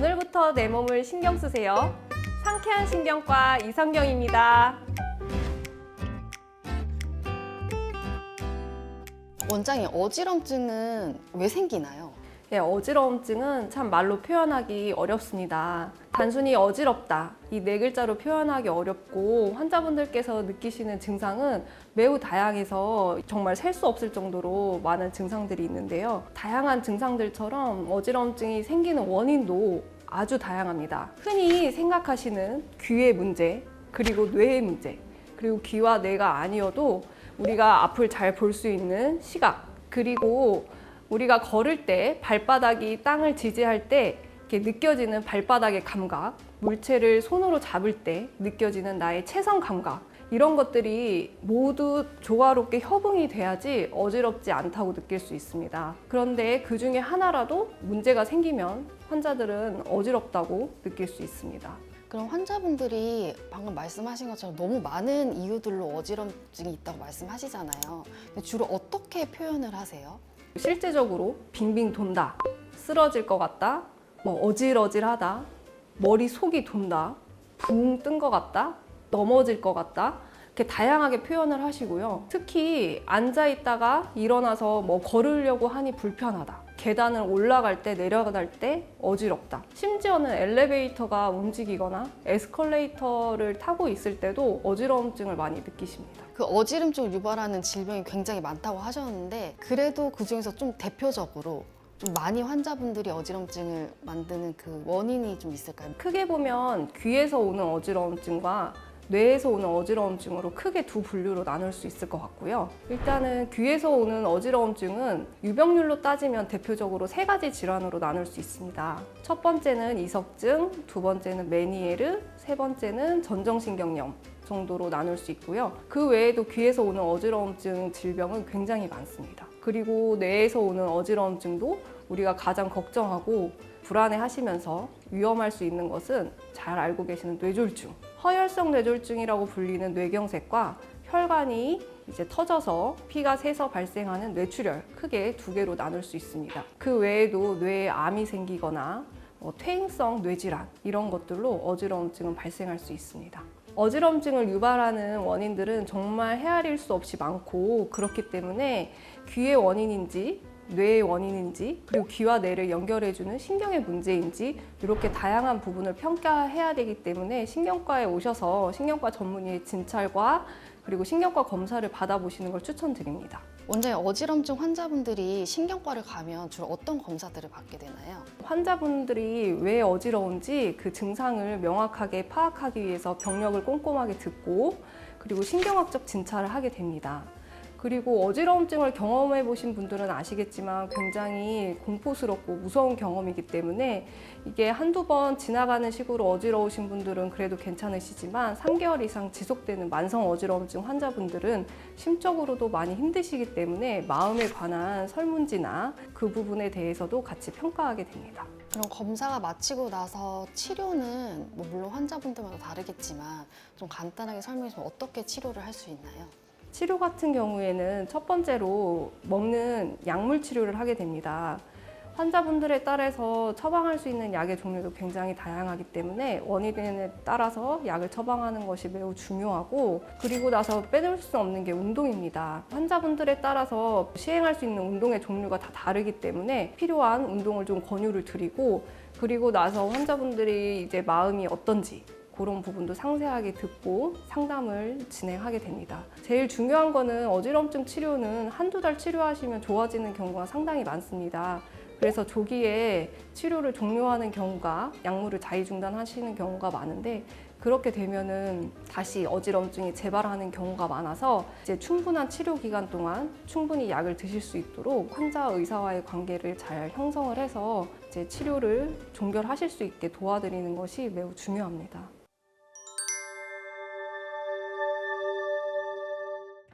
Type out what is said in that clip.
오늘부터 내 몸을 신경 쓰세요. 상쾌한 신경과 이성경입니다. 원장님, 어지럼증은 왜 생기나요? 네, 어지러움증은 참 말로 표현하기 어렵습니다. 단순히 어지럽다, 이 네 글자로 표현하기 어렵고 환자분들께서 느끼시는 증상은 매우 다양해서 정말 셀 수 없을 정도로 많은 증상들이 있는데요. 다양한 증상들처럼 어지러움증이 생기는 원인도 아주 다양합니다. 흔히 생각하시는 귀의 문제, 그리고 뇌의 문제, 그리고 귀와 뇌가 아니어도 우리가 앞을 잘 볼 수 있는 시각, 그리고 우리가 걸을 때 발바닥이 땅을 지지할 때 이렇게 느껴지는 발바닥의 감각, 물체를 손으로 잡을 때 느껴지는 나의 체성 감각, 이런 것들이 모두 조화롭게 협응이 돼야지 어지럽지 않다고 느낄 수 있습니다. 그런데 그 중에 하나라도 문제가 생기면 환자들은 어지럽다고 느낄 수 있습니다. 그럼 환자분들이 방금 말씀하신 것처럼 너무 많은 이유들로 어지럼증이 있다고 말씀하시잖아요. 근데 주로 어떻게 표현을 하세요? 실제적으로 빙빙 돈다, 쓰러질 것 같다, 어질어질하다, 머리 속이 돈다, 붕 뜬 것 같다, 넘어질 것 같다, 이렇게 다양하게 표현을 하시고요. 특히 앉아 있다가 일어나서 걸으려고 하니 불편하다, 계단을 올라갈 때 내려갈 때 어지럽다, 심지어는 엘리베이터가 움직이거나 에스컬레이터를 타고 있을 때도 어지러움증을 많이 느끼십니다. 그 어지럼증을 유발하는 질병이 굉장히 많다고 하셨는데 그래도 그중에서 좀 대표적으로 좀 많이 환자분들이 어지럼증을 만드는 그 원인이 좀 있을까요? 크게 보면 귀에서 오는 어지러움증과 뇌에서 오는 어지러움증으로 크게 두 분류로 나눌 수 있을 것 같고요. 일단은 귀에서 오는 어지러움증은 유병률로 따지면 대표적으로 세 가지 질환으로 나눌 수 있습니다. 첫 번째는 이석증, 두 번째는 메니에르, 세 번째는 전정신경염 정도로 나눌 수 있고요. 그 외에도 귀에서 오는 어지러움증 질병은 굉장히 많습니다. 그리고 뇌에서 오는 어지러움증도 우리가 가장 걱정하고 불안해 하시면서 위험할 수 있는 것은 잘 알고 계시는 뇌졸중, 허혈성 뇌졸중이라고 불리는 뇌경색과 혈관이 이제 터져서 피가 새서 발생하는 뇌출혈, 크게 두 개로 나눌 수 있습니다. 그 외에도 뇌에 암이 생기거나 퇴행성 뇌질환, 이런 것들로 어지러움증은 발생할 수 있습니다. 어지러움증을 유발하는 원인들은 정말 헤아릴 수 없이 많고, 그렇기 때문에 귀의 원인인지 뇌의 원인인지, 그리고 귀와 뇌를 연결해주는 신경의 문제인지, 이렇게 다양한 부분을 평가해야 되기 때문에 신경과에 오셔서 신경과 전문의의 진찰과 그리고 신경과 검사를 받아보시는 걸 추천드립니다. 원장님, 어지럼증 환자분들이 신경과를 가면 주로 어떤 검사들을 받게 되나요? 환자분들이 왜 어지러운지 그 증상을 명확하게 파악하기 위해서 병력을 꼼꼼하게 듣고, 그리고 신경학적 진찰을 하게 됩니다. 그리고 어지러움증을 경험해 보신 분들은 아시겠지만 굉장히 공포스럽고 무서운 경험이기 때문에 이게 한두 번 지나가는 식으로 어지러우신 분들은 그래도 괜찮으시지만 3개월 이상 지속되는 만성 어지러움증 환자분들은 심적으로도 많이 힘드시기 때문에 마음에 관한 설문지나 그 부분에 대해서도 같이 평가하게 됩니다. 그럼 검사가 마치고 나서 치료는 물론 환자분들마다 다르겠지만 좀 간단하게 설명해 주면 어떻게 치료를 할 수 있나요? 치료 같은 경우에는 첫 번째로 먹는 약물 치료를 하게 됩니다. 환자분들에 따라서 처방할 수 있는 약의 종류도 굉장히 다양하기 때문에 원인에 따라서 약을 처방하는 것이 매우 중요하고, 그리고 나서 빼놓을 수 없는 게 운동입니다. 환자분들에 따라서 시행할 수 있는 운동의 종류가 다 다르기 때문에 필요한 운동을 좀 권유를 드리고, 그리고 나서 환자분들이 이제 마음이 어떤지 그런 부분도 상세하게 듣고 상담을 진행하게 됩니다. 제일 중요한 거는 어지러움증 치료는 한두 달 치료하시면 좋아지는 경우가 상당히 많습니다. 그래서 조기에 치료를 종료하는 경우가, 약물을 자의 중단하시는 경우가 많은데, 그렇게 되면은 다시 어지러움증이 재발하는 경우가 많아서 이제 충분한 치료 기간 동안 충분히 약을 드실 수 있도록 환자 의사와의 관계를 잘 형성을 해서 이제 치료를 종결하실 수 있게 도와드리는 것이 매우 중요합니다.